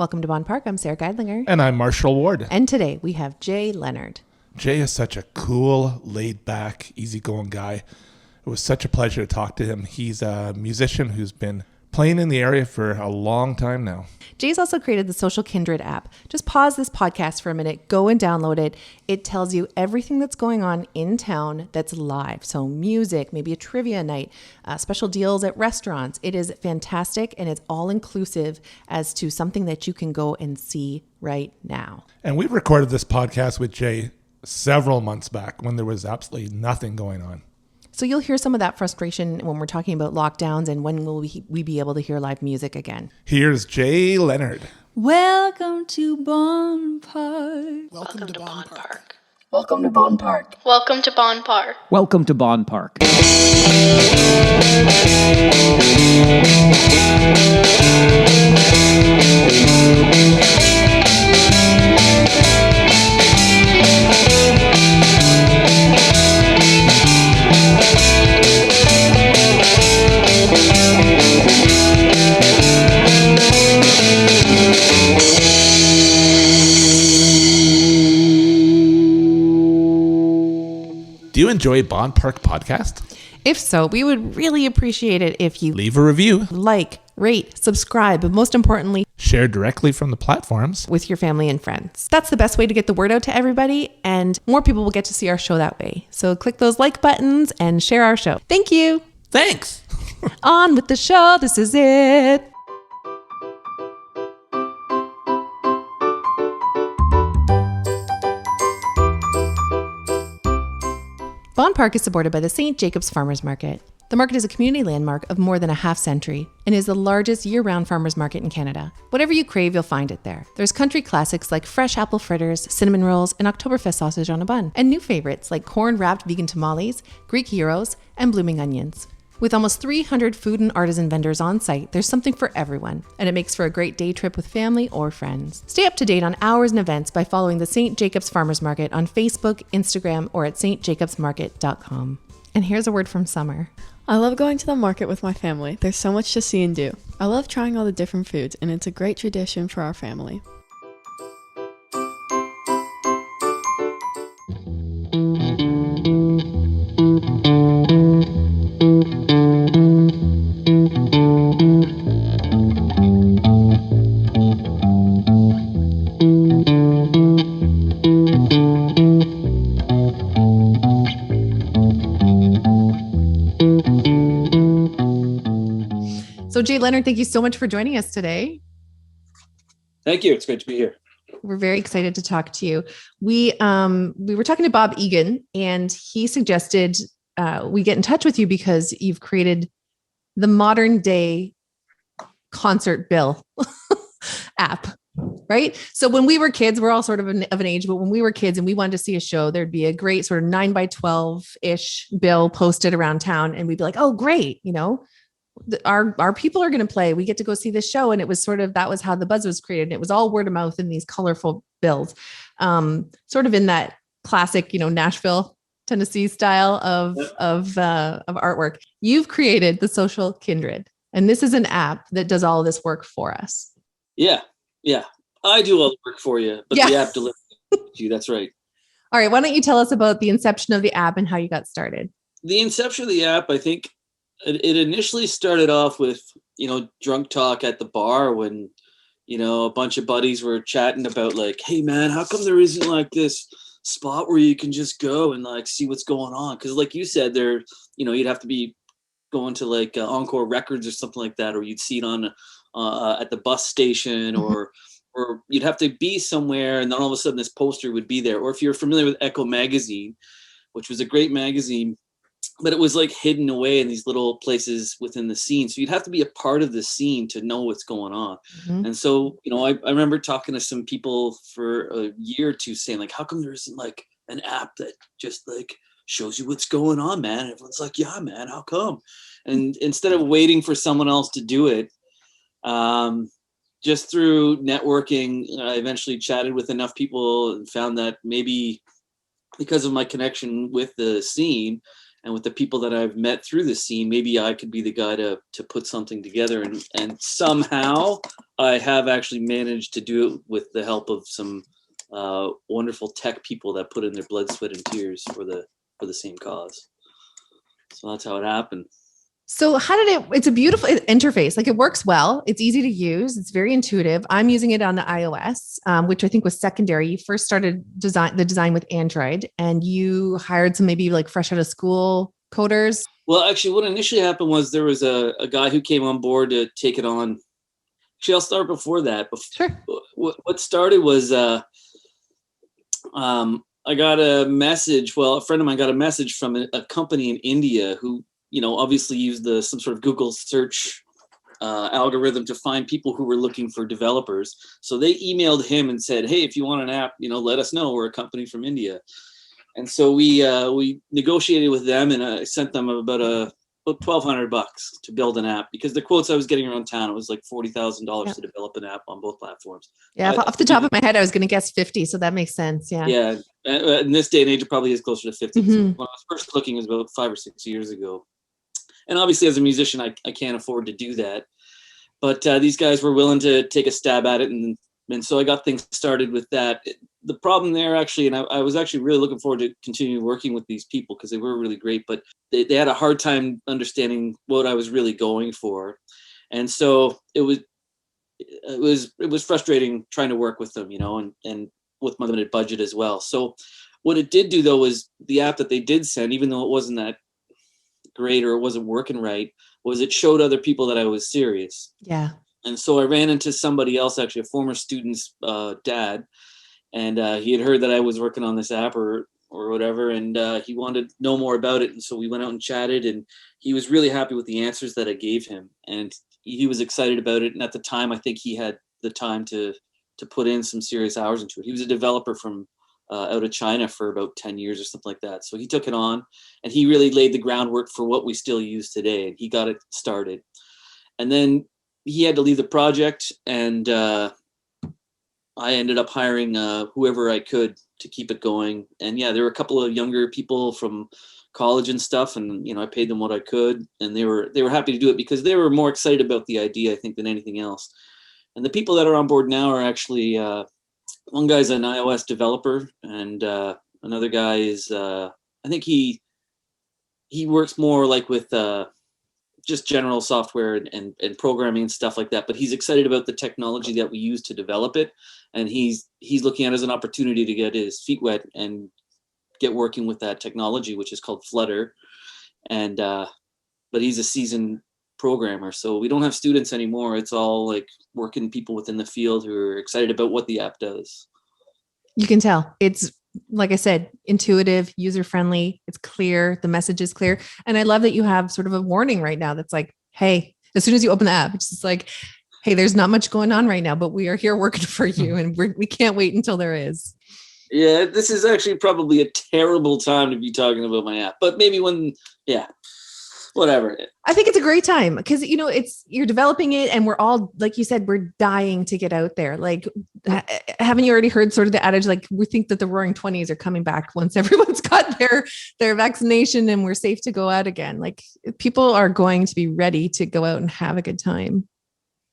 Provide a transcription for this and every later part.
Welcome to Bonn Park. I'm Sara Geidlinger. And I'm Marshall Ward. And today we have Jay Leonard. Jay is such a cool, laid-back, easygoing guy. It was such a pleasure to talk to him. He's a musician who's been playing in the area for a long time now. Jay's also created the Social Kindred app. Just pause this podcast for a minute, go and download it. It tells you everything that's going on in town that's live. So music, maybe a trivia night, special deals at restaurants. It is fantastic, and it's all inclusive as to something that you can go and see right now. And we recorded this podcast with Jay several months back when there was absolutely nothing going on. So you'll hear some of that frustration when we're talking about lockdowns and when will we be able to hear live music again. Here's Jay Leonard. Welcome to Bonn Park. Welcome to Bonn Park. Welcome to Bonn Park. Welcome to Bonn Park. Welcome to Bonn Park. Do you enjoy Bonn Park podcast? If so, we would really appreciate it if you Leave a review. like, rate, subscribe, but most importantly, Share directly from the platforms. with your family and friends. That's the best way to get the word out to everybody, and more people will get to see our show that way. So click those like buttons and share our show. Thank you. Thanks. On with the show. This is it. Bonn Park is supported by the St. Jacobs Farmers Market. The market is a community landmark of more than a half century and is the largest year-round farmers market in Canada. Whatever you crave, you'll find it there. There's country classics like fresh apple fritters, cinnamon rolls, and Oktoberfest sausage on a bun, and new favorites like corn-wrapped vegan tamales, Greek gyros, and blooming onions. With almost 300 food and artisan vendors on site, there's something for everyone, and it makes for a great day trip with family or friends. Stay up to date on hours and events by following the St. Jacobs Farmers Market on Facebook, Instagram, or at stjacobsmarket.com. And here's a word from Summer. I love going to the market with my family. There's so much to see and do. I love trying all the different foods, and it's a great tradition for our family. So Jay Leonard, thank you so much for joining us today. Thank you. It's great to be here. We're very excited to talk to you. We were talking to Bob Egan, and he suggested we get in touch with you because you've created the modern day concert bill app, right? So when we were kids, we're all sort of an age, but when we were kids and we wanted to see a show, there'd be a great sort of 9x12-ish bill posted around town, and we'd be like, oh, great, you know, our people are going to play. We get to go see this show. And it was sort of, that was how the buzz was created. And it was all word of mouth in these colorful bills, sort of in that classic, you know, Nashville, Tennessee style of artwork. You've created the Social Kindred, and this is an app that does all this work for us. Yeah. I do all the work for you, but the app delivers it to you. That's right. All right. Why don't you tell us about the inception of the app and how you got started? The inception of the app, I think it initially started off with, you know, drunk talk at the bar when, you know, a bunch of buddies were chatting about like, hey man, how come there isn't like this spot where you can just go and like see what's going on? Because like you said, there, you know, you'd have to be going to like Encore Records or something like that, or you'd see it on at the bus station, or you'd have to be somewhere, and then all of a sudden this poster would be there. Or if you're familiar with Echo magazine, which was a great magazine, but it was like hidden away in these little places within the scene. So you'd have to be a part of the scene to know what's going on. Mm-hmm. And so, you know, I remember talking to some people for a year or two saying like, how come there isn't like an app that just like shows you what's going on, man? And everyone's like, yeah, man, how come? And instead of waiting for someone else to do it, just through networking, I eventually chatted with enough people and found that maybe because of my connection with the scene And with the people that I've met through the scene, maybe I could be the guy to put something together. And somehow I have actually managed to do it with the help of some wonderful tech people that put in their blood, sweat, and tears for the same cause. So that's how it happened. So how did it's a beautiful interface. Like it works well. It's easy to use. It's very intuitive. I'm using it on the iOS, which I think was secondary. You first started the design with Android, and you hired some maybe like fresh out of school coders. Well, actually what initially happened was there was a guy who came on board to take it on. Actually, I'll start before that. Sure. What started was I got a message. Well, a friend of mine got a message from a company in India who, obviously used some sort of Google search algorithm to find people who were looking for developers. So they emailed him and said, "Hey, if you want an app, let us know. We're a company from India." And so we negotiated with them, and I sent them about $1,200 to build an app, because the quotes I was getting around town, it was like $40,000 to develop an app on both platforms. Yeah, off the top of my head, I was going to guess 50, so that makes sense. Yeah. Yeah, in this day and age, it probably is closer to 50. Mm-hmm. So when I was first looking, it was about 5 or 6 years ago. And obviously, as a musician, I can't afford to do that. But these guys were willing to take a stab at it, and so I got things started with that. The problem there, actually, and I was actually really looking forward to continuing working with these people because they were really great, but they had a hard time understanding what I was really going for. And so it was frustrating trying to work with them, and with my limited budget as well. So what it did do, though, was the app that they did send, even though it wasn't that great or it wasn't working right, was it showed other people that I was serious. Yeah. And so I ran into somebody else, actually a former student's dad, and he had heard that I was working on this app or whatever, and he wanted to know more about it. And so we went out and chatted, and he was really happy with the answers that I gave him, and he was excited about it. And at the time, I think he had the time to put in some serious hours into it. He was a developer from out of China for about 10 years or something like that. So he took it on, and he really laid the groundwork for what we still use today, and he got it started. And then he had to leave the project, and I ended up hiring whoever I could to keep it going. And yeah, there were a couple of younger people from college and stuff, and I paid them what I could, and they were happy to do it because they were more excited about the idea, I think, than anything else. And the people that are on board now are actually one guy's an iOS developer, and another guy is I think he works more like with just general software and programming and stuff like that, but he's excited about the technology that we use to develop it, and he's looking at it as an opportunity to get his feet wet and get working with that technology, which is called Flutter. And but he's a seasoned programmer, so we don't have students anymore. It's all like working people within the field who are excited about what the app does. You can tell it's, like I said, intuitive, user-friendly. It's clear. The message is clear. And I love that you have sort of a warning right now that's like, hey, as soon as you open the app, it's just like, hey, there's not much going on right now, but we are here working for you, and we can't wait until there is. Yeah, this is actually probably a terrible time to be talking about my app, but maybe whatever. I think it's a great time because, you're developing it, and we're all, like you said, we're dying to get out there. Like, haven't you already heard sort of the adage, like, we think that the roaring 20s are coming back once everyone's got their vaccination and we're safe to go out again. Like, people are going to be ready to go out and have a good time.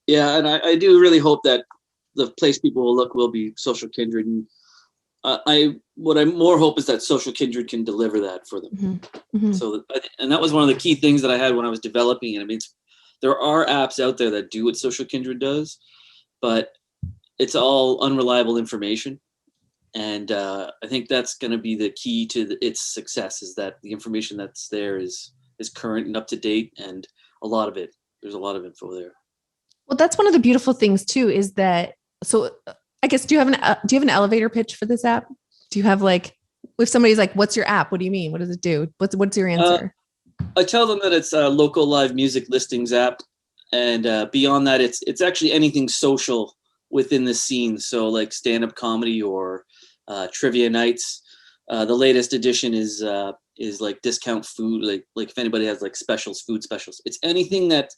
Yeah. And I do really hope that the place people will look will be Social Kindred. And what I more hope is that Social Kindred can deliver that for them. Mm-hmm. Mm-hmm. So, and that was one of the key things that I had when I was developing it. I mean, there are apps out there that do what Social Kindred does, but it's all unreliable information. And I think that's going to be the key to its success, is that the information that's there is current and up to date, and there's a lot of info there. Well, that's one of the beautiful things too, is that, so I guess, do you have an elevator pitch for this app? Do you have, like, if somebody's like, what's your app? What do you mean? What does it do? What's your answer? I tell them that it's a local live music listings app. And beyond that, it's actually anything social within the scene. So like stand-up comedy or trivia nights. The latest edition is like discount food. Like if anybody has like food specials, it's anything that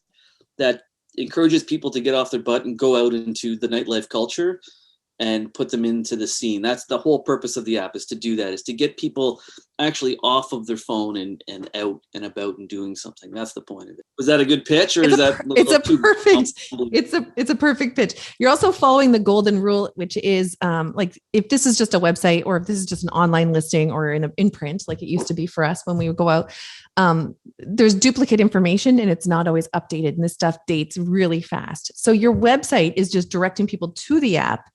encourages people to get off their butt and go out into the nightlife culture. and put them into the scene. That's the whole purpose of the app, is to do that, is to get people actually off of their phone and out and about and doing something. That's the point of it. Was that a good pitch, or it's a perfect pitch. You're also following the golden rule, which is like, if this is just a website, or if this is just an online listing or in print, like it used to be for us when we would go out, there's duplicate information and it's not always updated, and this stuff dates really fast. So your website is just directing people to the app.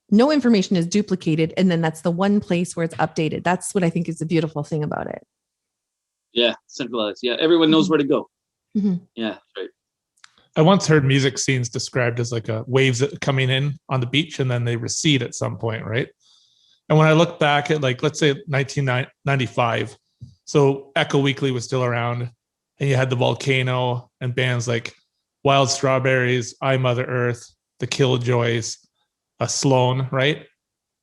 No information is duplicated. And then that's the one place where it's updated. That's what I think is the beautiful thing about it. Yeah. Centralized. Yeah. Everyone knows where to go. Mm-hmm. Yeah. Right. I once heard music scenes described as like waves coming in on the beach and then they recede at some point, right? And when I look back at, like, let's say 1995, so Echo Weekly was still around, and you had the Volcano and bands like Wild Strawberries, I Mother Earth, the Killjoys, Sloan, right?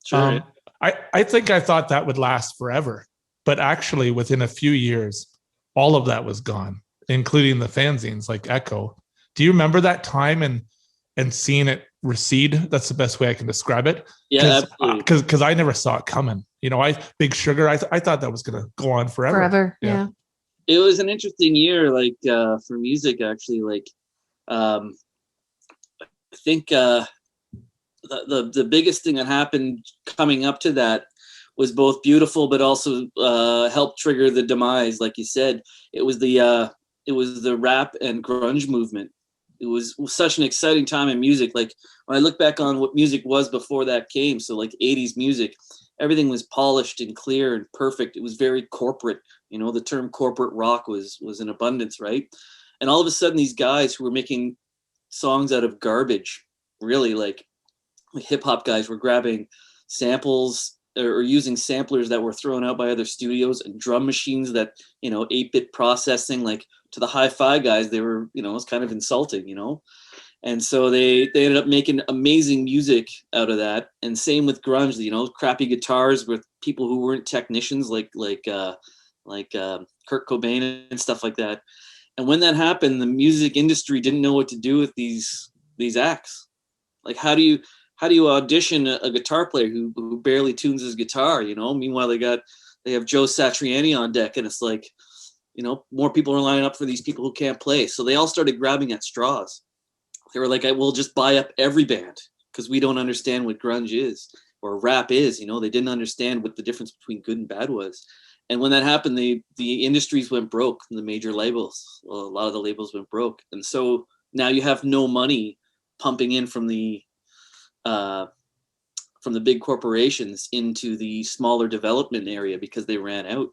Sure. I think I thought that would last forever, but actually within a few years, all of that was gone, including the fanzines like Echo. Do you remember that time and seeing it recede? That's the best way I can describe it. Yeah, absolutely. Because I never saw it coming. You know, Big Sugar, I thought that was going to go on forever. Forever, yeah. It was an interesting year, like for music, actually. Like, I think the biggest thing that happened coming up to that was both beautiful, but also helped trigger the demise. Like you said, it was the rap and grunge movement. It was such an exciting time in music. Like, when I look back on what music was before that came, so like 80s music, everything was polished and clear and perfect. It was very corporate. You know, the term corporate rock was in abundance, right? And all of a sudden, these guys who were making songs out of garbage, really, like hip hop guys, were grabbing samples or using samplers that were thrown out by other studios, and drum machines that, 8-bit processing, like, to the hi-fi guys, they were, it was kind of insulting, And so they ended up making amazing music out of that. And same with grunge, crappy guitars with people who weren't technicians, like Kurt Cobain and stuff like that. And when that happened, the music industry didn't know what to do with these acts. Like, how do you audition a guitar player who barely tunes his guitar? Meanwhile they have Joe Satriani on deck, and it's like, more people are lining up for these people who can't play. So they all started grabbing at straws. They were like, we'll just buy up every band because we don't understand what grunge is or rap is. They didn't understand what the difference between good and bad was. And when that happened, the industries went broke, the major labels. Well, a lot of the labels went broke. And so now you have no money pumping in from the big corporations into the smaller development area because they ran out.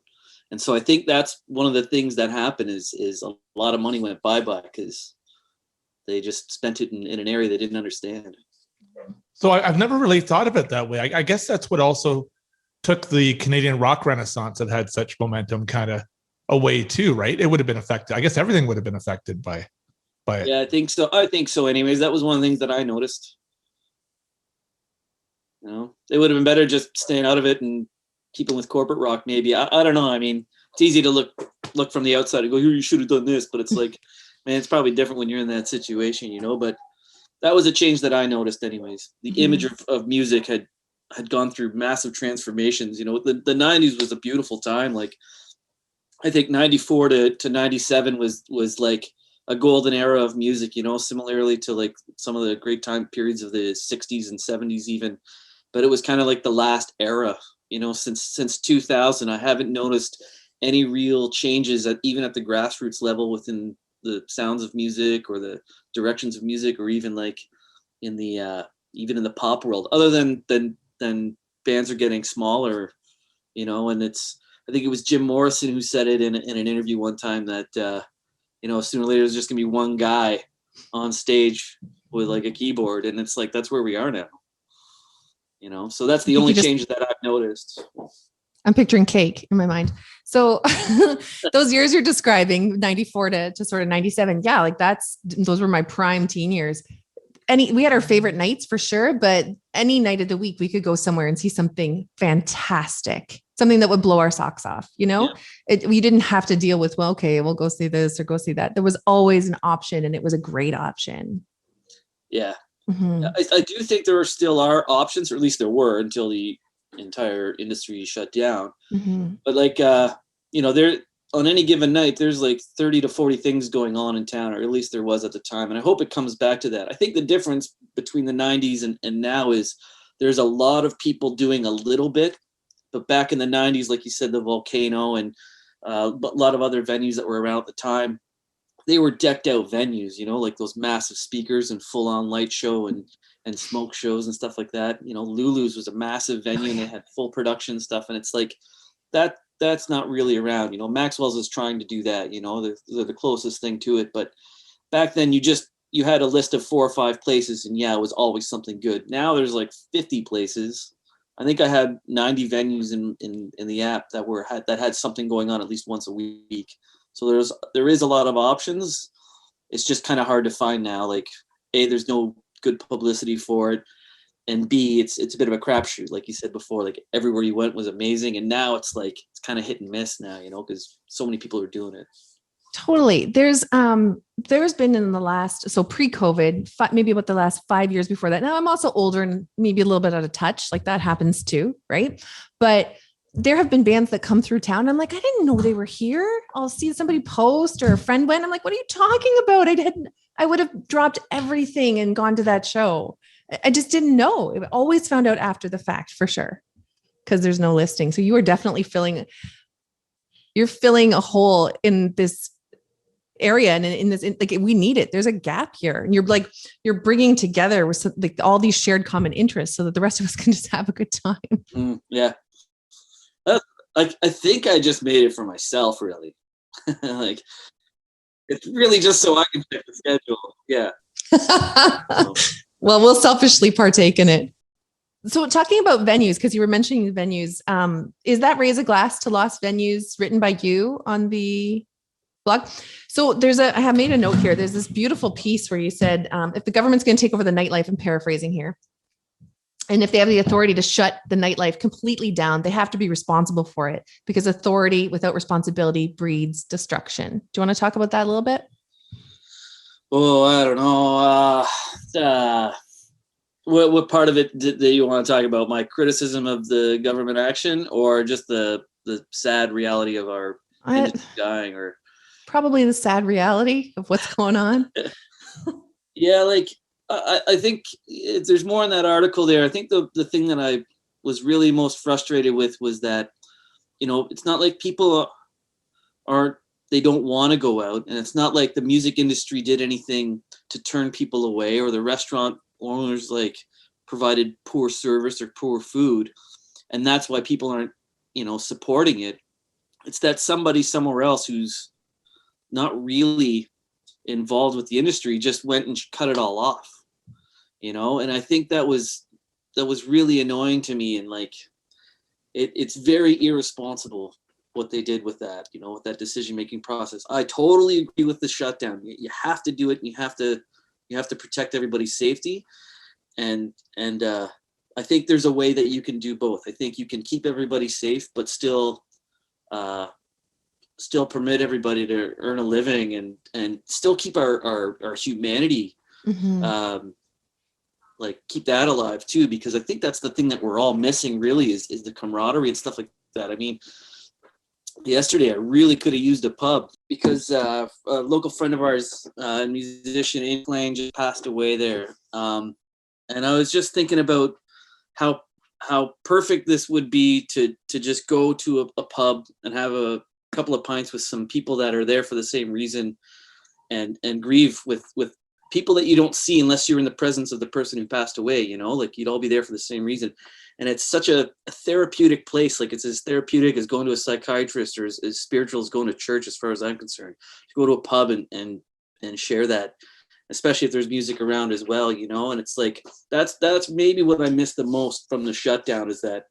And so I think that's one of the things that happened is a lot of money went bye-bye because they just spent it in an area they didn't understand. So I've never really thought of it that way. I guess that's what also took the Canadian rock renaissance that had such momentum kind of away too, right? It would have been affected. I guess everything would have been affected by it. Yeah, I think so. Anyways, that was one of the things that I noticed. It would have been better just staying out of it and keeping with corporate rock, maybe. I don't know. I mean, it's easy to look from the outside and go, here, you should have done this. But it's like, man, it's probably different when you're in that situation, But that was a change that I noticed anyways. The image of music had gone through massive transformations. The 90s was a beautiful time. Like, I think 94 to 97 was like a golden era of music, similarly to like some of the great time periods of the 60s and 70s even. But it was kind of like the last era, since 2000. I haven't noticed any real changes even at the grassroots level within the sounds of music or the directions of music, or even like in the even in the pop world, other than bands are getting smaller, and I think it was Jim Morrison who said it in an interview one time that sooner or later there's just gonna be one guy on stage with like a keyboard, and it's like that's where we are now. So that's the only change that I've noticed. I'm picturing Cake in my mind. So those years you're describing, 94 to sort of 97. Yeah. Like those were my prime teen years. We had our favorite nights for sure, but any night of the week we could go somewhere and see something fantastic, something that would blow our socks off. Yeah. We didn't have to deal with, well, okay, we'll go see this or go see that. There was always an option, and it was a great option. Yeah. Mhm. I do think there still are options, or at least there were until the entire industry shut down. Mhm. But like, there on any given night, there's like 30 to 40 things going on in town, or at least there was at the time. And I hope it comes back to that. I think the difference between the 90s and now is there's a lot of people doing a little bit. But back in the 90s, like you said, the Volcano and a lot of other venues that were around at the time, they were decked out venues, like those massive speakers and full on light show and smoke shows and stuff like that. Lulu's was a massive venue and they had full production stuff. And it's like that's not really around. Maxwell's is trying to do that. They're the closest thing to it. But back then you had a list of 4 or 5 places and it was always something good. Now there's like 50 places. I think I had 90 venues in the app that had something going on at least once a week. So there is a lot of options. It's just kind of hard to find now. Like, A, there's no good publicity for it, and B, it's a bit of a crapshoot. Like you said before, like everywhere you went was amazing, and now it's like it's kind of hit and miss now, because so many people are doing it. Totally. There's been in the last, so pre-COVID, maybe about the last 5 years before that. Now I'm also older and maybe a little bit out of touch. Like that happens too, right? But there have been bands that come through town. I'm like, I didn't know they were here. I'll see somebody post or a friend went. I'm like, what are you talking about? I would have dropped everything and gone to that show. I just didn't know. I always found out after the fact for sure, because there's no listing. So you are definitely filling a hole in this area and in this, like we need it. There's a gap here, and you're bringing together with all these shared common interests so that the rest of us can just have a good time. Yeah. I think I just made it for myself, really. Like, it's really just so I can check the schedule. Yeah. Well, we'll selfishly partake in it. So talking about venues, because you were mentioning venues, is that Raise a Glass to Lost Venues written by you on the blog? So I have made a note here. There's this beautiful piece where you said, if the government's going to take over the nightlife, I'm paraphrasing here, and if they have the authority to shut the nightlife completely down, they have to be responsible for it, because authority without responsibility breeds destruction. Do you want to talk about that a little bit? Oh, I don't know. What part of it do you want to talk about? My criticism of the government action, or just the sad reality of our industry dying, or probably the sad reality of what's going on? Yeah, like I think there's more in that article there. I think the thing that I was really most frustrated with was that, it's not like people they don't want to go out, and it's not like the music industry did anything to turn people away, or the restaurant owners like provided poor service or poor food, and that's why people aren't, supporting it. It's that somebody somewhere else who's not really involved with the industry just went and cut it all off. And I think that was really annoying to me, and like it's very irresponsible what they did with that, with that decision-making process. I totally agree with the shutdown. You have to do it, and you have to protect everybody's safety. And I think there's a way that you can do both. I think you can keep everybody safe, but still permit everybody to earn a living and still keep our humanity, Mm-hmm. Like keep that alive too, because I think that's the thing that we're all missing really is the camaraderie and stuff like that. I mean, yesterday I really could have used a pub, because a local friend of ours, a musician in playing, just passed away there. And I was just thinking about how perfect this would be to just go to a pub and have a couple of pints with some people that are there for the same reason, and grieve with people that you don't see unless you're in the presence of the person who passed away, like you'd all be there for the same reason. And it's such a therapeutic place. Like it's as therapeutic as going to a psychiatrist, or as spiritual as going to church, as far as I'm concerned, to go to a pub and share that, especially if there's music around as well, and it's like, that's maybe what I miss the most from the shutdown is that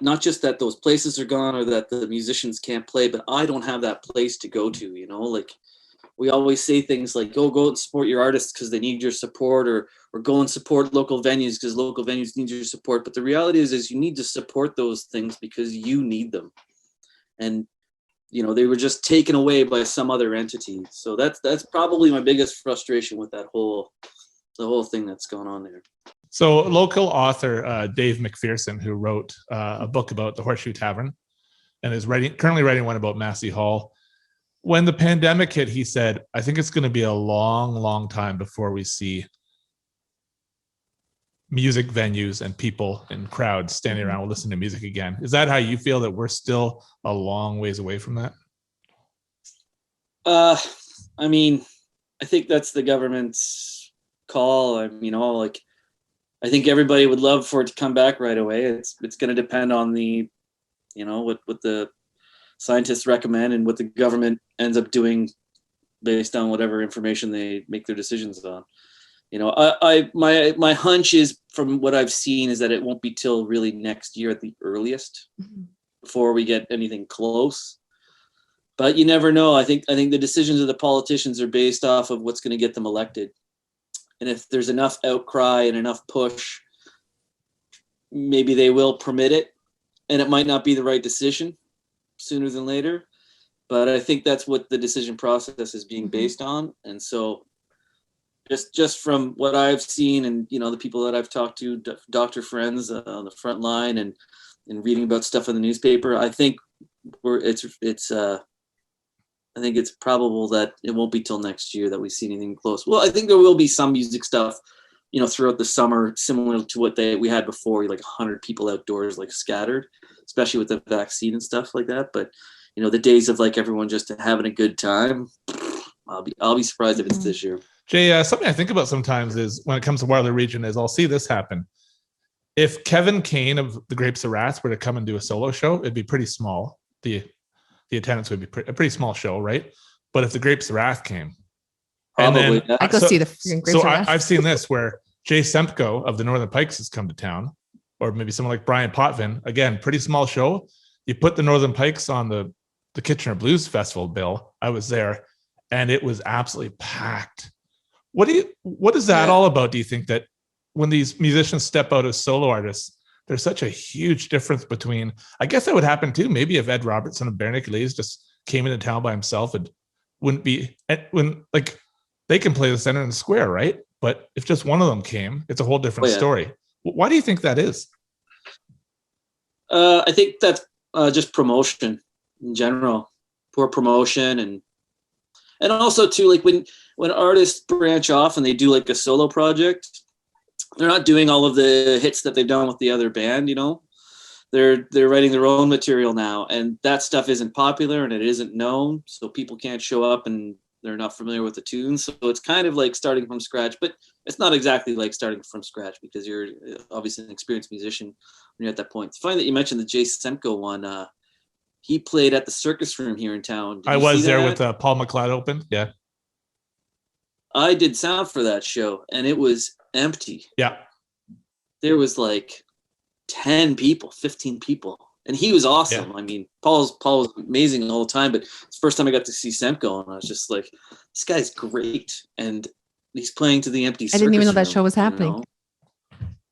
not just that those places are gone or that the musicians can't play, but I don't have that place to go to, like we always say things like, go out and support your artists because they need your support, or go and support local venues because local venues need your support. But the reality is you need to support those things because you need them. And they were just taken away by some other entity. So that's probably my biggest frustration with the whole thing that's going on there. So local author Dave McPherson, who wrote a book about the Horseshoe Tavern and is currently writing one about Massey Hall. When the pandemic hit, he said, I think it's going to be a long, long time before we see music venues and people and crowds standing around listening to music again. Is that how you feel, that we're still a long ways away from that? I mean, I think that's the government's call. I think everybody would love for it to come back right away. It's going to depend on the, what the scientists recommend and what the government ends up doing based on whatever information they make their decisions on. My hunch is, from what I've seen, is that it won't be till really next year at the earliest before we get anything close. But you never know. I think the decisions of the politicians are based off of what's going to get them elected. And if there's enough outcry and enough push, maybe they will permit it. And it might not be the right decision sooner than later. But I think that's what the decision process is being based on. And so just from what I've seen and, the people that I've talked to, doctor friends on the front line and reading about stuff in the newspaper, I think I think it's probable that it won't be till next year that we see anything close. Well, I think there will be some music stuff, throughout the summer, similar to what we had before, like 100 people outdoors, like scattered, especially with the vaccine and stuff like that. But, the days of like everyone just having a good time, I'll be surprised if it's this year. Jay, something I think about sometimes is when it comes to Waterloo Region is I'll see this happen. If Kevin Kane of the Grapes of Wrath were to come and do a solo show, it'd be pretty small. The attendance would be a pretty small show, right? But if the Grapes of Wrath came, probably, I'd go see the Grapes of Wrath. I've seen this where Jay Sempko of the Northern Pikes has come to town, or maybe someone like Brian Potvin. Again, pretty small show. You put the Northern Pikes on the Kitchener Blues Festival bill. I was there, and it was absolutely packed. What is that all about? Do you think that when these musicians step out as solo artists, there's such a huge difference between, I guess that would happen too. Maybe if Ed Robertson of Bare Naked Ladies just came into town by himself, it wouldn't be, when like they can play the center and the square, right? But if just one of them came, it's a whole different story. Why do you think that is? I think that's just promotion in general, poor promotion. And also too, like when artists branch off and they do like a solo project, they're not doing all of the hits that they've done with the other band, They're writing their own material now, and that stuff isn't popular and it isn't known, so people can't show up and they're not familiar with the tunes. So it's kind of like starting from scratch, but it's not exactly like starting from scratch because you're obviously an experienced musician when you're at that point. It's funny that you mentioned the Jay Semko one. He played at the Circus Room here in town. I was there with Paul McLeod opened. Yeah. I did sound for that show and it was empty. Yeah. There was like 10 people, 15 people. And he was awesome. Yeah. I mean, Paul was amazing all the time, but it's the first time I got to see Semko and I was just like, this guy's great. And he's playing to the empty Circus I didn't even know that room, show was happening.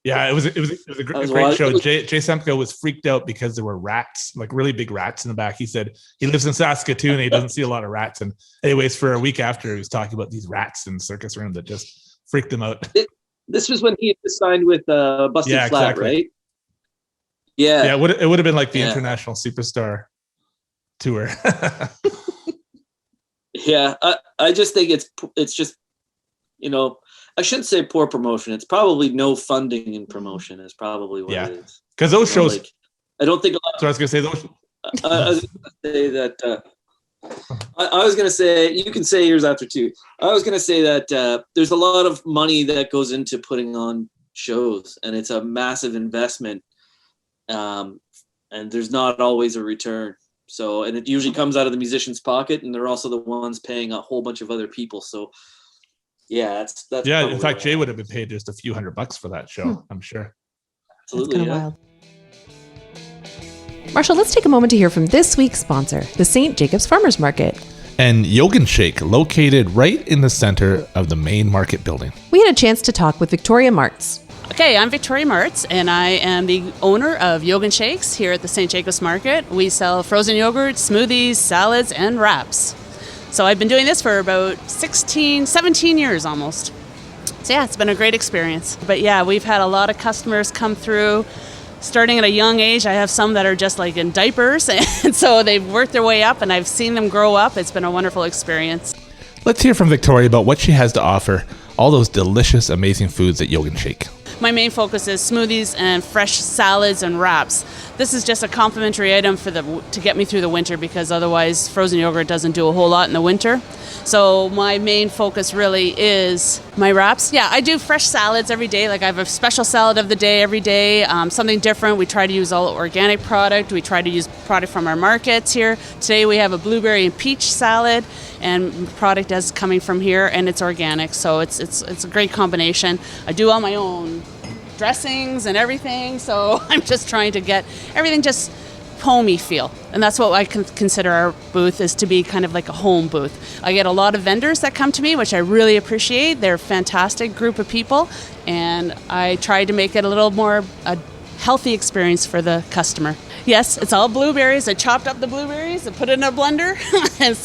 Yeah, it was a great show. Jay Semko was freaked out because there were rats, like really big rats in the back. He said he lives in Saskatoon and he doesn't see a lot of rats. And anyways, for a week after, he was talking about these rats in the circus room that just freaked him out. This was when he had signed with Busted Flat, exactly. Right? Yeah. Yeah, it would have been like the International Superstar tour. Yeah, I just think it's just, I shouldn't say poor promotion. It's probably no funding in promotion is probably what it is. Because those shows, I don't think a lot. So I was going to say those. I was going to say that. I was going to say, you can say yours after too. I was going to say that there's a lot of money that goes into putting on shows, and it's a massive investment, and there's not always a return. So, and it usually comes out of the musician's pocket, and they're also the ones paying a whole bunch of other people. So, yeah, that's yeah. In fact, Jay would have been paid just a few $100 for that show. I'm sure. Absolutely, wild. Marshall, let's take a moment to hear from this week's sponsor, the St. Jacobs Farmers Market. And Yogan Shake, located right in the center of the main market building. We had a chance to talk with Victoria Martz, Okay, I'm Victoria Martz, and I am the owner of Yogurt and Shakes here at the St. Jacobs Market. We sell frozen yogurt, smoothies, salads, and wraps. So I've been doing this for about 17 years almost. So yeah, it's been a great experience. But yeah, we've had a lot of customers come through starting at a young age. I have some that are just like in diapers, and so they've worked their way up, and I've seen them grow up. It's been a wonderful experience. Let's hear from Victoria about what she has to offer, all those delicious, amazing foods at Yogurt and Shake. My main focus is smoothies and fresh salads and wraps. This is just a complimentary item to get me through the winter, because otherwise frozen yogurt doesn't do a whole lot in the winter. So my main focus really is my wraps. Yeah, I do fresh salads every day. Like I have a special salad of the day every day, something different. We try to use all organic product. We try to use product from our markets here. Today we have a blueberry and peach salad, and product is coming from here, and it's organic. So it's a great combination. I do all my own dressings and everything, so I'm just trying to get everything just homey feel, and that's what I consider our booth is to be, kind of like a home booth. I get a lot of vendors that come to me, which I really appreciate. They're a fantastic group of people, and I try to make it a little more a healthy experience for the customer. Yes, it's all blueberries. I chopped up the blueberries and put it in a blender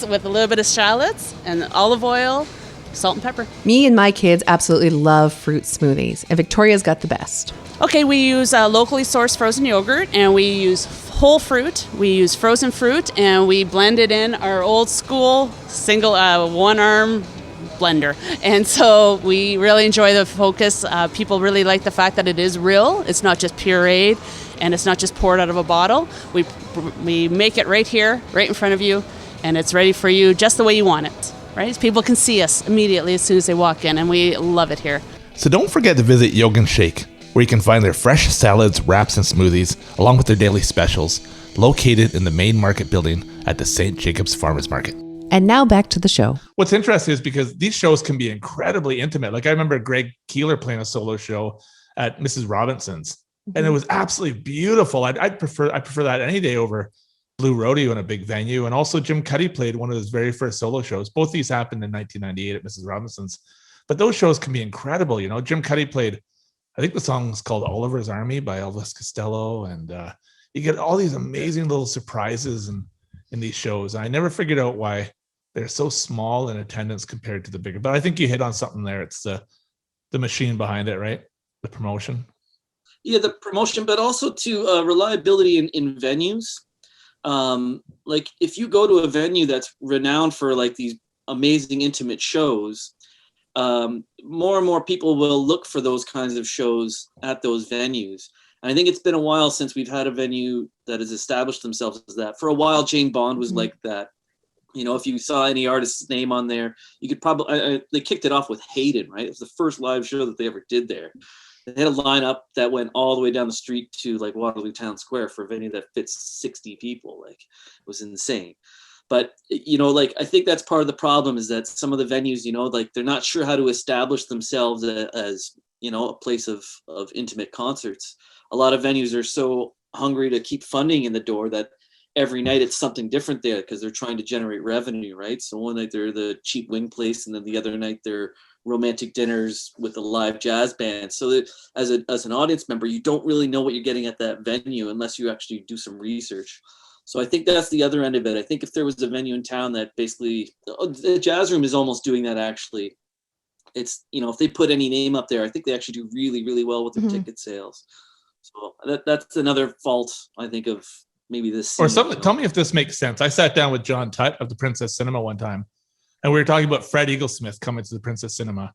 with a little bit of shallots and olive oil, salt and pepper. Me and my kids absolutely love fruit smoothies, and Victoria's got the best. Okay, we use locally sourced frozen yogurt, and we use whole fruit. We use frozen fruit, and we blend it in our old school single one-arm blender. And so we really enjoy the focus. People really like the fact that it is real. It's not just pureed, and it's not just poured out of a bottle. We make it right here, right in front of you, and it's ready for you just the way you want it. Right? People can see us immediately as soon as they walk in, and we love it here. So don't forget to visit Yogurt and Shake, where you can find their fresh salads, wraps, and smoothies, along with their daily specials, located in the main market building at the St. Jacobs Farmers Market. And now back to the show. What's interesting is because these shows can be incredibly intimate. Like I remember Greg Keeler playing a solo show at Mrs. Robinson's, and it was absolutely beautiful. I prefer that any day over Blue Rodeo in a big venue. And also Jim Cuddy played one of his very first solo shows. Both these happened in 1998 at Mrs. Robinson's. But those shows can be incredible. You know, Jim Cuddy played, I think the song's called Oliver's Army by Elvis Costello. And you get all these amazing little surprises in these shows. And I never figured out why they're so small in attendance compared to the bigger. But I think you hit on something there. It's the machine behind it, right? The promotion. Yeah, the promotion, but also to reliability in venues. Like if you go to a venue that's renowned for like these amazing intimate shows, more and more people will look for those kinds of shows at those venues. And I think it's been a while since we've had a venue that has established themselves as that. For a while, Jane Bond was like that. You know, if you saw any artist's name on there, you could probably, they kicked it off with Hayden, right? It was the first live show that they ever did there. They had a lineup that went all the way down the street to like Waterloo Town Square for a venue that fits 60 people. Like, it was insane. But, you know, like, I think that's part of the problem is that some of the venues, you know, like they're not sure how to establish themselves as, you know, a place of intimate concerts. A lot of venues are so hungry to keep funding in the door that every night it's something different there because they're trying to generate revenue, right? So one night they're the cheap wing place, and then the other night they're romantic dinners with a live jazz band. So that as an audience member, you don't really know what you're getting at that venue unless you actually do some research. So I think that's the other end of it. I think if there was a venue in town that basically, the Jazz Room is almost doing that actually. It's, you know, if they put any name up there, I think they actually do really, really well with their ticket sales. So that's another fault, I think, of maybe this. Or something. Tell me if this makes sense. I sat down with John Tutt of the Princess Cinema one time, and we were talking about Fred Eaglesmith coming to the Princess Cinema.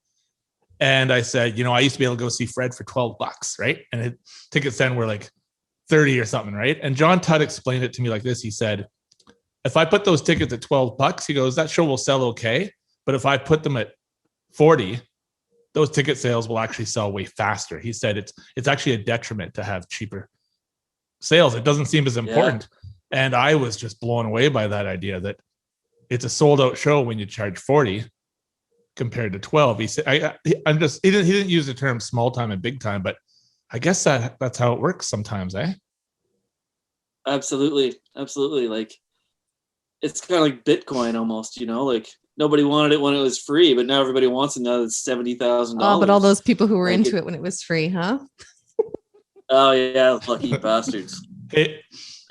And I said, you know, I used to be able to go see Fred for $12, right? And tickets then were like 30 or something, right? And John Tutt explained it to me like this. He said, if I put those tickets at $12, he goes, that show will sell okay. But if I put them at 40, those ticket sales will actually sell way faster. He said it's actually a detriment to have cheaper sales. It doesn't seem as important. Yeah. And I was just blown away by that idea that it's a sold out show when you charge 40 compared to 12. He said, he didn't use the term small time and big time, but I guess that's how it works sometimes, eh? Absolutely. Like, it's kind of like Bitcoin almost, you know, like nobody wanted it when it was free, but now everybody wants it now that it's $70,000. Oh, but all those people who were Like into it when it was free, huh? Oh yeah, lucky bastards. Hey,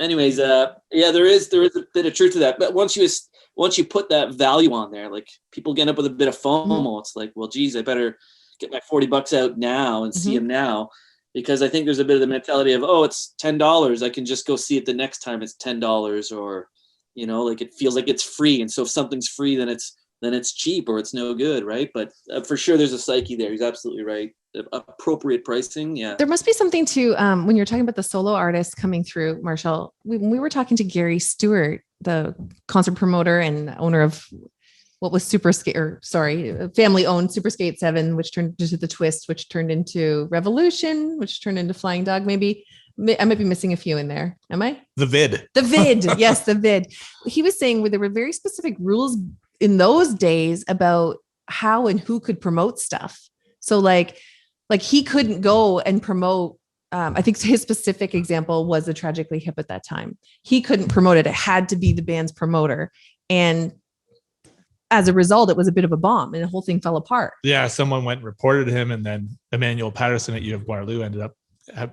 Anyways, yeah, there is a bit of truth to that. But once you put that value on there, like people get up with a bit of FOMO. It's like, well, geez, I better get my $40 out now and see him now, because I think there's a bit of the mentality of, oh, it's $10. I can just go see it the next time it's $10, or like it feels like it's free. And so if something's free, then it's cheap or it's no good, right? But for sure, there's a psyche there. He's absolutely right. Appropriate pricing, yeah. There must be something to when you're talking about the solo artists coming through, Marshall. When we were talking to Gary Stewart, the concert promoter and owner of what was family owned Super Skate 7, which turned into The Twist, which turned into Revolution, which turned into Flying Dog. Maybe I might be missing a few in there. Am I? the vid. The vid. Yes, the vid. He was saying there were very specific rules in those days about how and who could promote stuff. So like he couldn't go and promote. I think his specific example was the Tragically Hip at that time. He couldn't promote it. It had to be the band's promoter. And as a result, it was a bit of a bomb and the whole thing fell apart. Yeah, someone went and reported him, and then Emmanuel Patterson at U of Waterloo ended up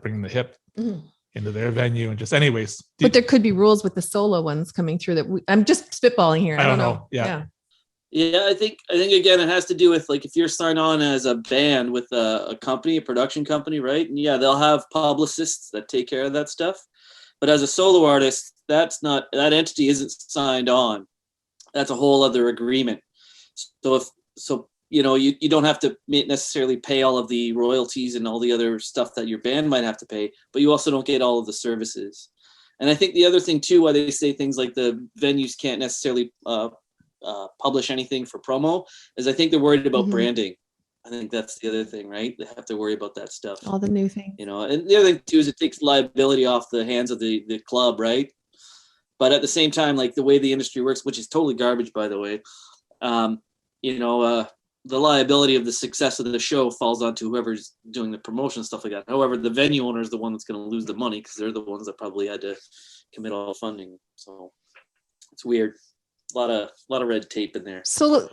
bringing the hip into their venue. And just anyways. But there could be rules with the solo ones coming through that I'm just spitballing here. I don't know. Yeah. Yeah, I think again, it has to do with, like, if you're signed on as a band with a company, a production company, right? And yeah, they'll have publicists that take care of that stuff. But as a solo artist, that entity isn't signed on. That's a whole other agreement. So you don't have to necessarily pay all of the royalties and all the other stuff that your band might have to pay, but you also don't get all of the services. And I think the other thing too, why they say things like the venues can't necessarily publish anything for promo, is I think they're worried about branding. I think that's the other thing, right? They have to worry about that stuff. All the new things. And the other thing too is it takes liability off the hands of the club, right? But at the same time, like the way the industry works, which is totally garbage, by the way, the liability of the success of the show falls onto whoever's doing the promotion, stuff like that. However, the venue owner is the one that's going to lose the money, because they're the ones that probably had to commit all the funding. So it's weird. A lot of red tape in there. So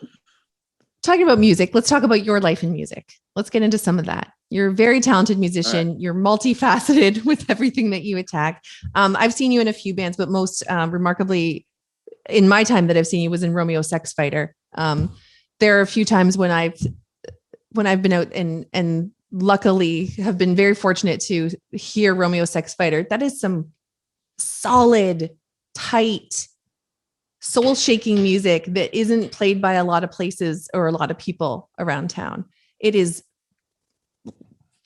talking about music, let's talk about your life in music. Let's get into some of that. You're a very talented musician. Right. You're multifaceted with everything that you attack. I've seen you in a few bands, but most remarkably in my time that I've seen you was in Romeo Sex Fighter. There are a few times when I've been out and luckily have been very fortunate to hear Romeo Sex Fighter. That is some solid, tight, soul-shaking music that isn't played by a lot of places or a lot of people around town. It is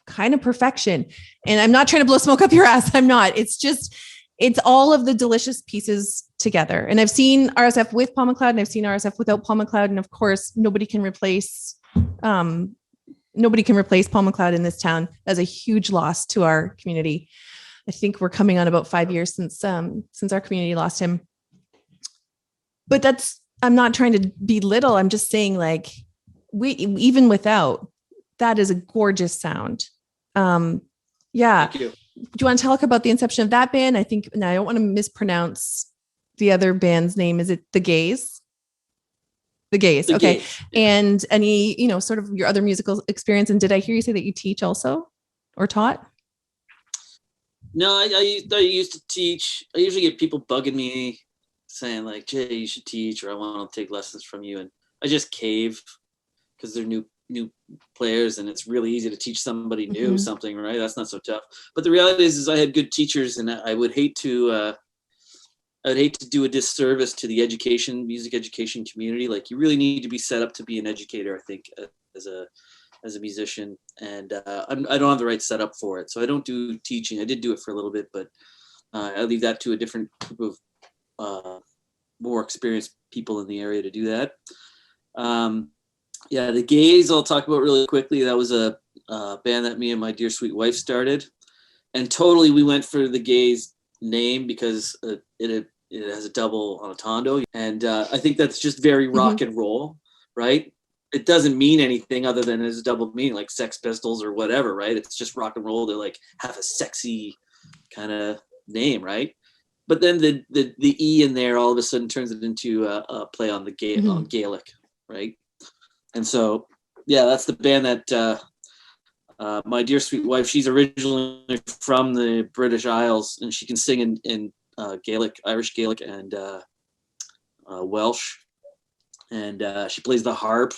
kind of perfection. And I'm not trying to blow smoke up your ass. I'm not. It's all of the delicious pieces together. And I've seen RSF with Paul McLeod and I've seen RSF without Paul McLeod. And of course, nobody can replace Paul McLeod in this town. That's a huge loss to our community. I think we're coming on about 5 years since our community lost him. But I'm not trying to belittle. I'm just saying, like, even without, that is a gorgeous sound. Yeah. Thank you. Do you want to talk about the inception of that band? I don't want to mispronounce the other band's name. Is it the Gaes? The Gaes. Okay. Gaes. And any, sort of your other musical experience. And did I hear you say that you teach also or taught? No, I used to teach. I usually get people bugging me saying like, Jay, you should teach, or I want to take lessons from you. And I just cave because they're new players and it's really easy to teach somebody new something, right? That's not so tough. But the reality is I had good teachers, and I would hate to do a disservice to the music education community. Like, you really need to be set up to be an educator, I think, as a musician. And I don't have the right setup for it. So I don't do teaching. I did do it for a little bit, but I leave that to a different group of more experienced people in the area to do that. Yeah, the Gaes I'll talk about really quickly. That was a band that me and my dear sweet wife started. And totally we went for the Gaes name because it has a double entendre. And I think that's just very rock and roll, right? It doesn't mean anything other than it's a double meaning, like Sex Pistols or whatever, right? It's just rock and roll. They like have a sexy kind of name, right? But then the E in there all of a sudden turns it into a play on the on Gaelic. right? And so, yeah, that's the band that my dear sweet wife, she's originally from the British Isles, and she can sing in Gaelic, Irish Gaelic, and Welsh. And she plays the harp,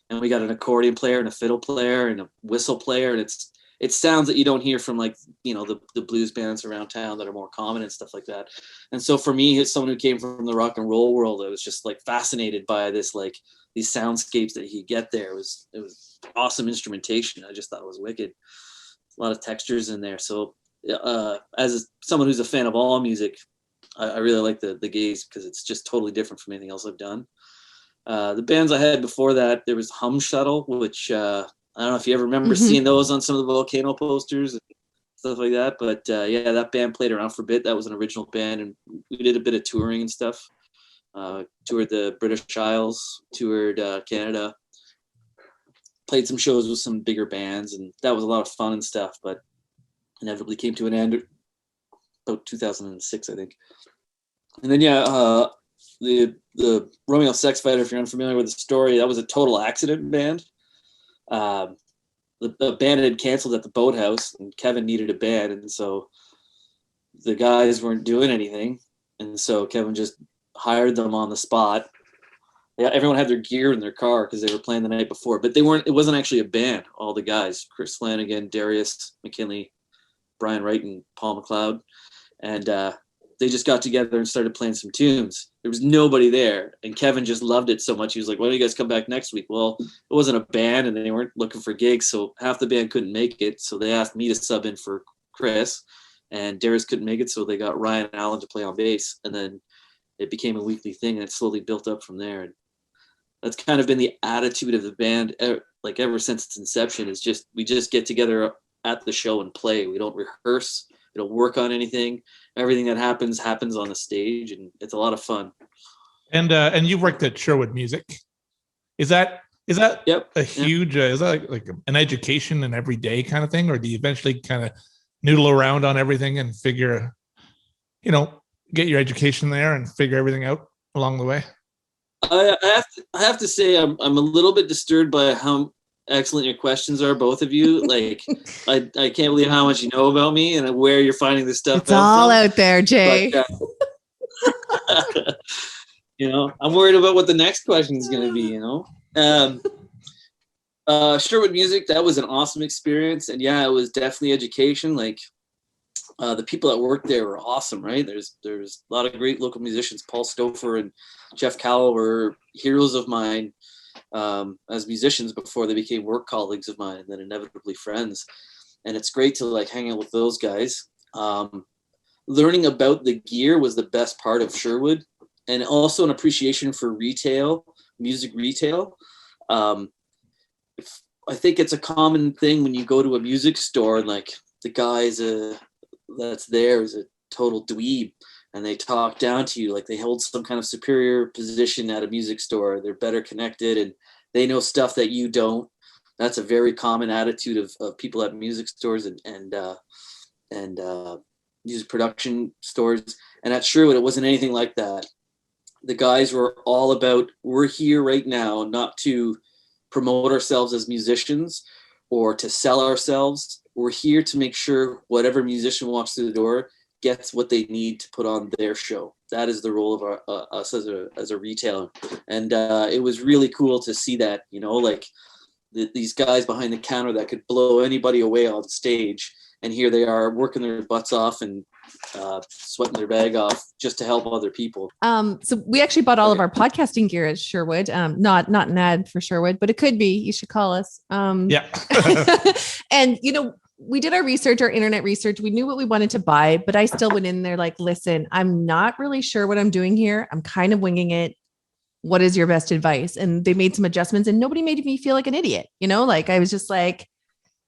and we got an accordion player and a fiddle player and a whistle player, and it's sounds that you don't hear from, like, you know, the blues bands around town that are more common and stuff like that. And so for me, as someone who came from the rock and roll world, I was just like fascinated by this, like these soundscapes that he get there. It was awesome instrumentation. I just thought it was wicked. A lot of textures in there. So as someone who's a fan of all music, I really like the Gaes because it's just totally different from anything else I've done. The bands I had before that, there was Hum Shuttle, which I don't know if you ever remember seeing those on some of the Volcano posters and stuff like that. But yeah, that band played around for a bit. That was an original band, and we did a bit of touring and stuff. Toured the British Isles, toured Canada, played some shows with some bigger bands, and that was a lot of fun and stuff. But inevitably came to an end about 2006, I think. And then the Romeo Sex Fighter, if you're unfamiliar with the story, that was a total accident band. The band had canceled at the Boathouse, and Kevin needed a band, and so the guys weren't doing anything, and so Kevin just hired them on the spot. Yeah, everyone had their gear in their car because they were playing the night before, but it wasn't actually a band. All the guys, Chris Flanagan, Darius McKinley, Brian Wright, and Paul McLeod, and they just got together and started playing some tunes. There was nobody there, and Kevin just loved it so much. He was like, why don't you guys come back next week? Well, it wasn't a band, and they weren't looking for gigs, so half the band couldn't make it, so they asked me to sub in for Chris, and Darius couldn't make it, so they got Ryan Allen to play on bass, and then it became a weekly thing, and it slowly built up from there. And that's kind of been the attitude of the band, like ever since its inception, is just we just get together at the show and play. We don't rehearse. We don't work on anything. Everything that happens on the stage, and it's a lot of fun. And you've worked at Sherwood Music. Is that Yep. a huge is that like an education and everyday kind of thing, or do you eventually kind of noodle around on everything and figure, get your education there and figure everything out along the way? I have to say I'm a little bit disturbed by how excellent your questions are, both of you. Like I can't believe how much you know about me and where you're finding this stuff. It's all out there, Jay. But, I'm worried about what the next question is going to be. Sherwood Music, that was an awesome experience, and yeah, it was definitely education. Like the people that worked there were awesome, right? There's a lot of great local musicians. Paul Stouffer and Jeff Cowell were heroes of mine as musicians before they became work colleagues of mine and then inevitably friends. And it's great to like hang out with those guys. Learning about the gear was the best part of Sherwood, and also an appreciation for retail, music retail. I think it's a common thing when you go to a music store and like the guys that's there is a total dweeb, and they talk down to you like they hold some kind of superior position at a music store. They're better connected and they know stuff that you don't. That's a very common attitude of people at music stores and music production stores. And at Sherwood, it wasn't anything like that. The guys were all about, we're here right now not to promote ourselves as musicians or to sell ourselves. We're here to make sure whatever musician walks through the door gets what they need to put on their show. That is the role of us as a retailer. And it was really cool to see that, like these guys behind the counter that could blow anybody away on stage. And here they are working their butts off and sweating their bag off just to help other people. So we actually bought all of our podcasting gear at Sherwood. Not an ad for Sherwood, but it could be. You should call us. Yeah. And we did our research, our internet research. We knew what we wanted to buy, but I still went in there like, listen, I'm not really sure what I'm doing here. I'm kind of winging it. What is your best advice? And they made some adjustments, and nobody made me feel like an idiot. Like I was just like,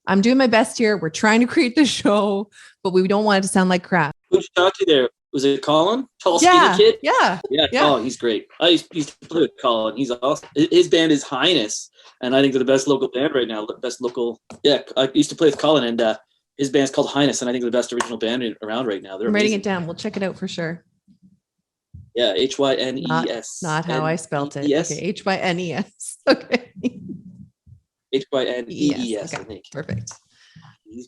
I'm doing my best here. We're trying to create the show, but we don't want it to sound like crap. Who shot you there? Was it Colin? Tall, yeah, skinny kid? Yeah. Colin, he's great. I used to play with Colin. He's awesome. His band is Highness, and I think they're the best local band right now. The best local. Yeah, I used to play with Colin, and his band's called Highness, and I think they're the best original band around right now. They're I'm writing it down. We'll check it out for sure. Yeah, Hynes. Not how I spelt it. Yes. Okay, Hynes. Okay. Hynees, Okay, I think. perfect.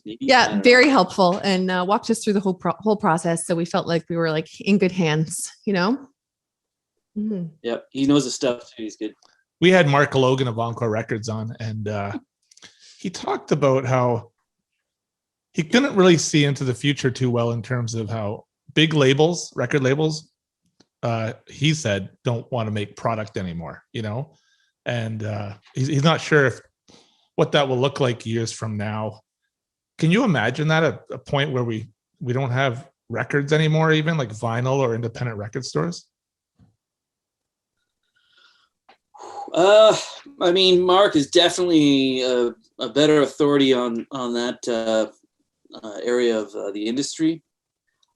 Maybe, Yeah, very helpful, and walked us through the whole process. So we felt like we were like in good hands, you know? Mhm. Yep, he knows his stuff too. He's good. We had Mark Logan of Encore Records on, and he talked about how he couldn't really see into the future too well in terms of how big labels, record labels, he said, don't want to make product anymore, you know? And he's not sure what that will look like years from now. Can you imagine that at a point where we don't have records anymore, even like vinyl or independent record stores? I mean, Mark is definitely a better authority on that area of the industry.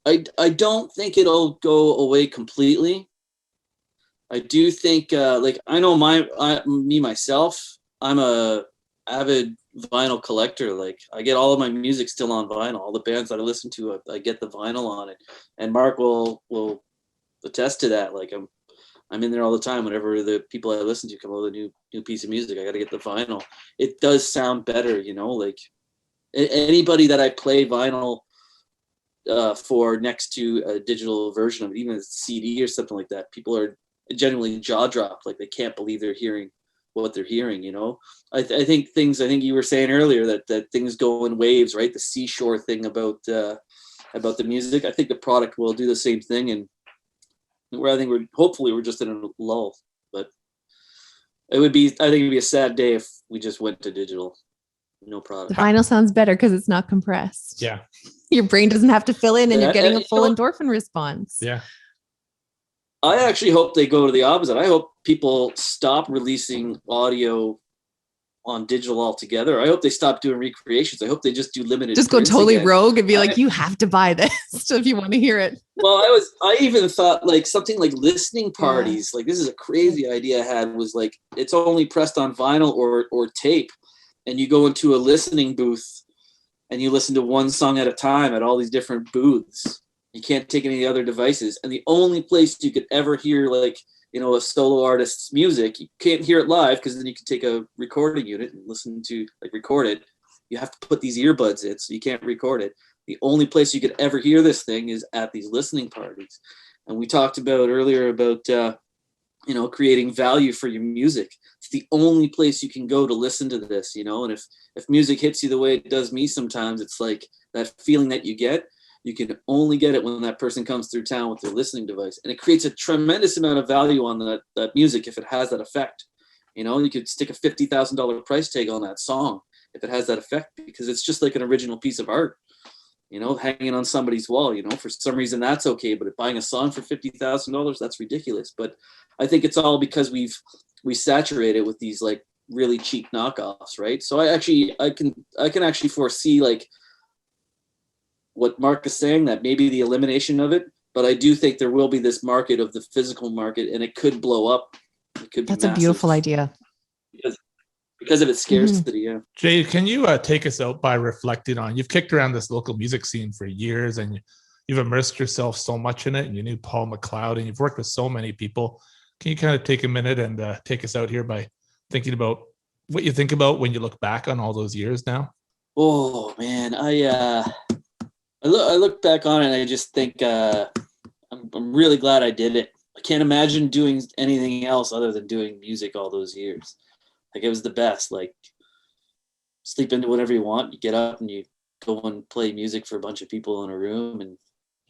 I don't think it'll go away completely. I do think, like, I know myself, I'm a avid vinyl collector. Like, I get all of my music still on vinyl. All the bands that I listen to, I get the vinyl on it. And Mark will attest to that. Like, I'm in there all the time. Whenever the people I listen to come out with a new piece of music, I got to get the vinyl. It does sound better, you know. Like, anybody that I play vinyl for next to a digital version of it, even a CD or something like that, people are genuinely jaw dropped. Like, they can't believe they're hearing what they're hearing, you know. I think you were saying earlier that things go in waves, right? The seashore thing about the music. I think the product will do the same thing, and we're just in a lull. But I think it'd be a sad day if we just went to digital. No product. The vinyl sounds better because it's not compressed. Yeah. Your brain doesn't have to fill in, and you're getting a full you know, endorphin response. Yeah. I actually hope they go to the opposite. I hope people stop releasing audio on digital altogether. I hope they stop doing recreations. I hope they just do limited. Just go totally again. rogue and be like, you have to buy this if you want to hear it. Well, I even thought like something like listening parties. Yeah. Like, this is a crazy idea I had, was like, it's only pressed on vinyl or tape, and you go into a listening booth and you listen to one song at a time at all these different booths. You can't take any other devices. And the only place you could ever hear, like, you know, a solo artist's music, you can't hear it live, because then you can take a recording unit and listen to, like, record it. You have to put these earbuds in, so you can't record it. The only place you could ever hear this thing is at these listening parties. And we talked about earlier about, you know, creating value for your music. It's the only place you can go to listen to this, you know. And if music hits you the way it does me sometimes, it's like that feeling that you get. You can only get it when that person comes through town with their listening device. And it creates a tremendous amount of value on that music if it has that effect. You know, you could stick a $50,000 price tag on that song if it has that effect, because it's just like an original piece of art, you know, hanging on somebody's wall. You know, for some reason that's okay, but buying a song for $50,000, that's ridiculous. But I think it's all because we saturate it with these like really cheap knockoffs, right? So I can actually foresee, like, what Mark is saying, that maybe the elimination of it, but I do think there will be this market of the physical market, and it could blow up. It could be That's massive. A beautiful idea. Because of its scarcity. Yeah. Jay, can you take us out by reflecting on, you've kicked around this local music scene for years, and you've immersed yourself so much in it, and you knew Paul McLeod, and you've worked with so many people. Can you kind of take a minute and take us out here by thinking about what you think about when you look back on all those years now? Oh man, I look back on it and I just think I'm really glad I did it. I can't imagine doing anything else other than doing music all those years. Like, it was the best. Like, sleep into whatever you want. You get up and you go and play music for a bunch of people in a room and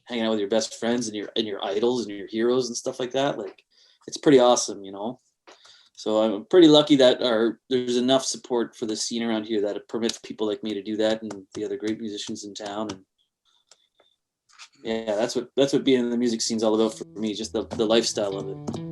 hang out with your best friends and your idols and your heroes and stuff like that. Like, it's pretty awesome, you know. So I'm pretty lucky that there's enough support for the scene around here that it permits people like me to do that, and the other great musicians in town. And yeah, that's what being in the music scene's all about for me, just the lifestyle of it.